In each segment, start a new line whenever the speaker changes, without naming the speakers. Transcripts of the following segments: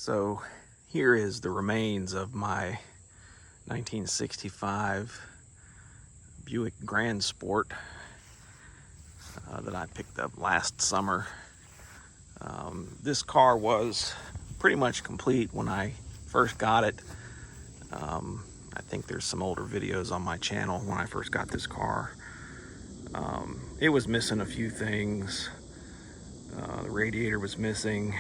So here is the remains of my 1965 Buick GranSport that I picked up last summer. This car was pretty much complete when I first got it. I think there's some older videos on my channel when I first got this car. It was missing a few things. The radiator was missing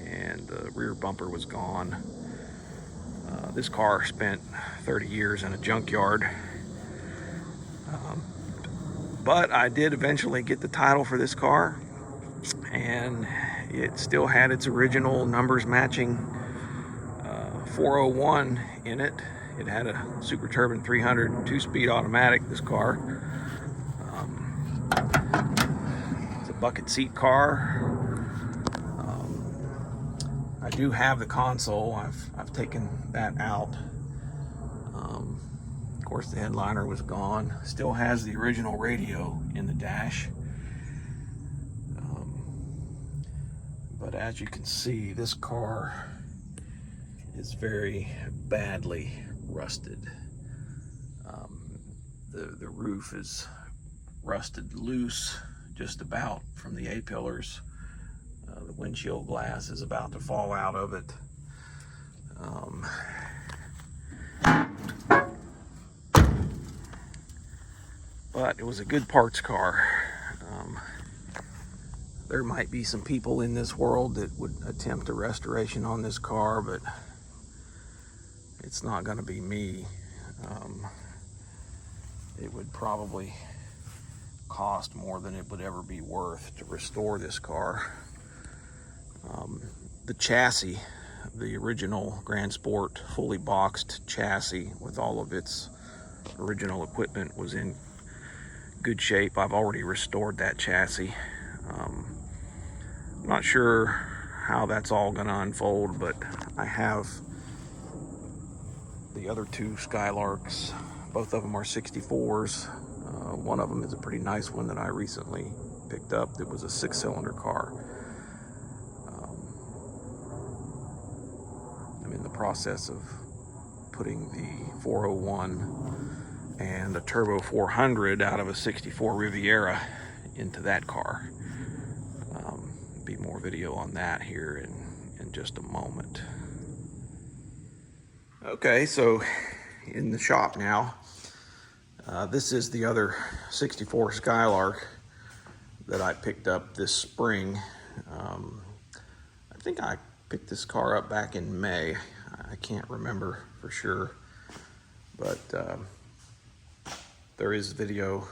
and the rear bumper was gone. This car spent 30 years in a junkyard. But I did eventually get the title for this car, and it still had its original numbers matching 401 in it. It had a Super Turbine 300 2-speed automatic, this car. It's a bucket seat car. I do have the console. I've taken that out. Of course, the headliner was gone. Still has the original radio in the dash. But as you can see, this car is very badly rusted. The roof is rusted loose just about from the A-pillars. The windshield glass is about to fall out of it. But it was a good parts car. There might be some people in this world that would attempt a restoration on this car, but it's not going to be me. It would probably cost more than it would ever be worth to restore this car. The chassis, the original GranSport fully boxed chassis with all of its original equipment, was in good shape. I've already restored that chassis. I'm not sure how that's all going to unfold, but I have the other two Skylarks. Both of them are 64s. One of them is a pretty nice one that I recently picked up. It was a 6-cylinder car. I'm in the process of putting the 401 and a turbo 400 out of a 64 Riviera into that car. Be more video on that here in just a moment. Okay, so in the shop now. This is the other 64 Skylark that I picked up this spring. I think I picked this car up back in May. I can't remember for sure, but there is video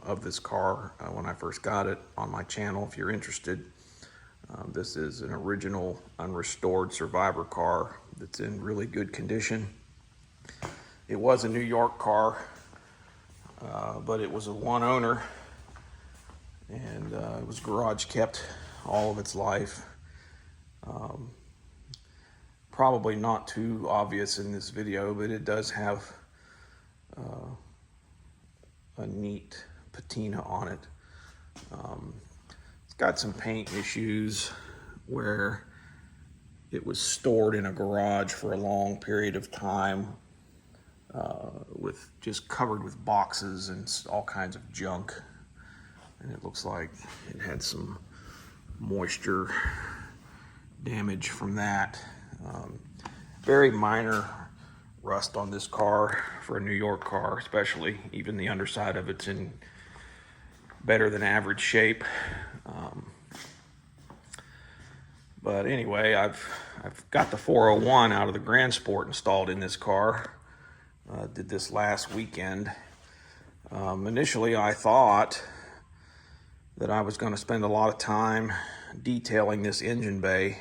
of this car when I first got it on my channel if you're interested. This is an original unrestored survivor car that's in really good condition. It was a New York car, but it was a one owner, and it was garage kept all of its life. Probably not too obvious in this video, but it does have a neat patina on it. It's got some paint issues where it was stored in a garage for a long period of time, with just covered with boxes and all kinds of junk, and it looks like it had some moisture damage from that. Very minor rust on this car for a New York car, especially. Even the underside of it's in better than average shape. But anyway, I've got the 401 out of the GranSport installed in this car. Did this last weekend. Initially, I thought that I was going to spend a lot of time detailing this engine bay,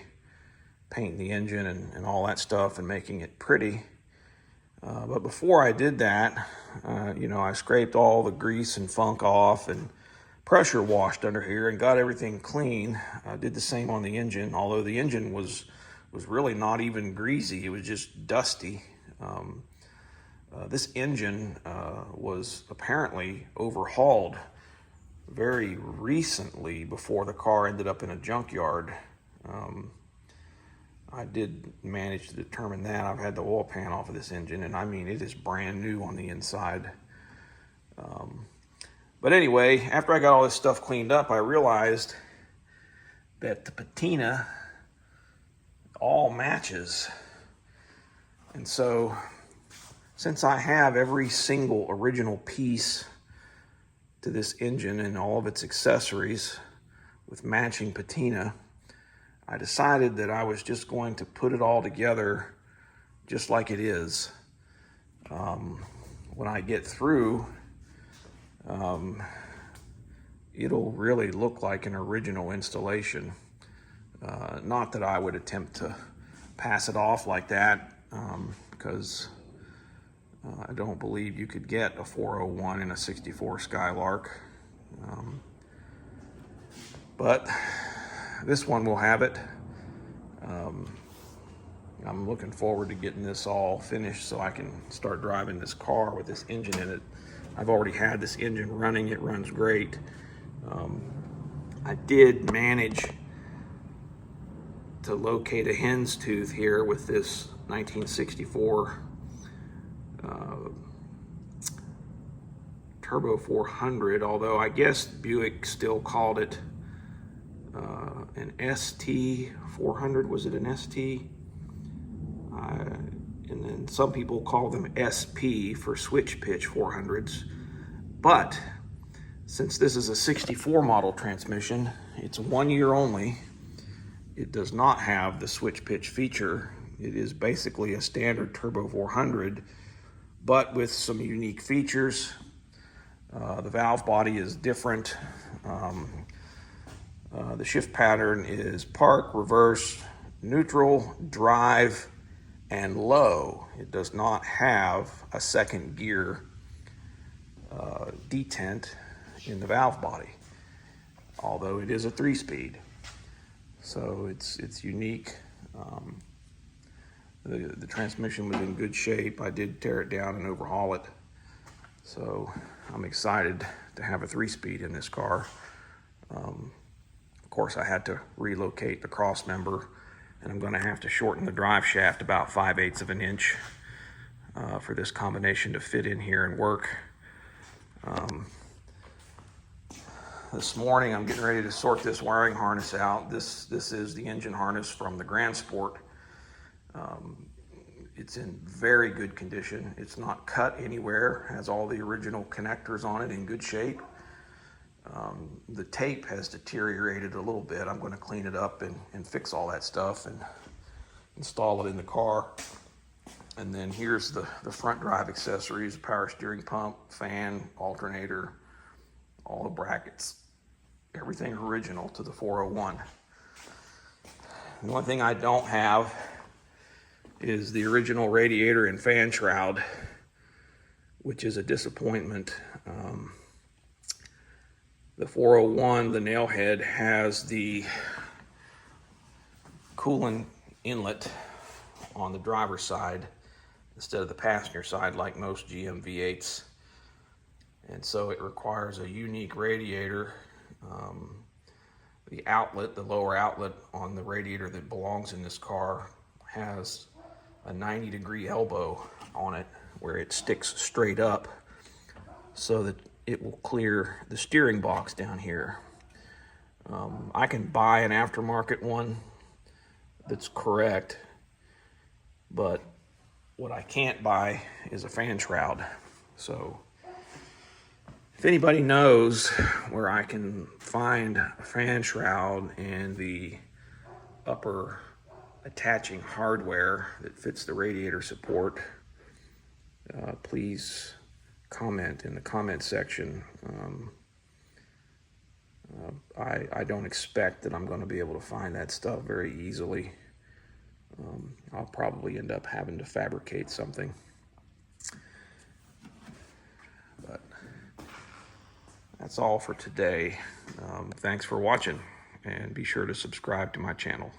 painting the engine and all that stuff and making it pretty. But before I did that, I scraped all the grease and funk off and pressure washed under here and got everything clean. I did the same on the engine, although the engine was really not even greasy. It was just dusty. This engine was apparently overhauled very recently before the car ended up in a junkyard. I did manage to determine that. I've had the oil pan off of this engine, and I mean, it is brand new on the inside. But anyway, after I got all this stuff cleaned up, I realized that the patina all matches. And so, since I have every single original piece to this engine and all of its accessories with matching patina, I decided that I was just going to put it all together just like it is. When I get through, it'll really look like an original installation. Not that I would attempt to pass it off like that, because I don't believe you could get a 401 in a 64 Skylark. But this one will have it. I'm looking forward to getting this all finished so I can start driving this car with this engine in it. I've already had this engine running. It runs great. I did manage to locate a hen's tooth here with this 1964 Turbo 400, although I guess Buick still called it an ST 400. Was it an ST? And then some people call them SP for switch pitch 400s. But since this is a 64 model transmission, it's 1 year only. It does not have the switch pitch feature. It is basically a standard Turbo 400, but with some unique features. The valve body is different. The shift pattern is park, reverse, neutral, drive, and low. It does not have a second gear detent in the valve body, although it is a 3-speed. So it's unique. The transmission was in good shape. I did tear it down and overhaul it. So I'm excited to have a 3-speed in this car. Of course, I had to relocate the cross member, and I'm going to have to shorten the drive shaft about 5/8 of an inch for this combination to fit in here and work. This morning I'm getting ready to sort this wiring harness out. This is the engine harness from the GranSport. It's in very good condition. It's not cut anywhere, has all the original connectors on it in good shape. The tape has deteriorated a little bit. I'm going to clean it up and fix all that stuff and install it in the car. And then here's the front drive accessories: power steering pump, fan, alternator, all the brackets, everything original to the 401. The only thing I don't have is the original radiator and fan shroud, which is a disappointment. The 401, the nail head, has the coolant inlet on the driver's side instead of the passenger side like most GM V8s. And so it requires a unique radiator. The outlet, the lower outlet on the radiator that belongs in this car, has a 90-degree elbow on it where it sticks straight up so that it will clear the steering box down here. I can buy an aftermarket one that's correct, but what I can't buy is a fan shroud. So if anybody knows where I can find a fan shroud and the upper attaching hardware that fits the radiator support, please comment in the comment section. I don't expect that I'm going to be able to find that stuff very easily. I'll probably end up having to fabricate something. But that's all for today. Thanks for watching, and be sure to subscribe to my channel.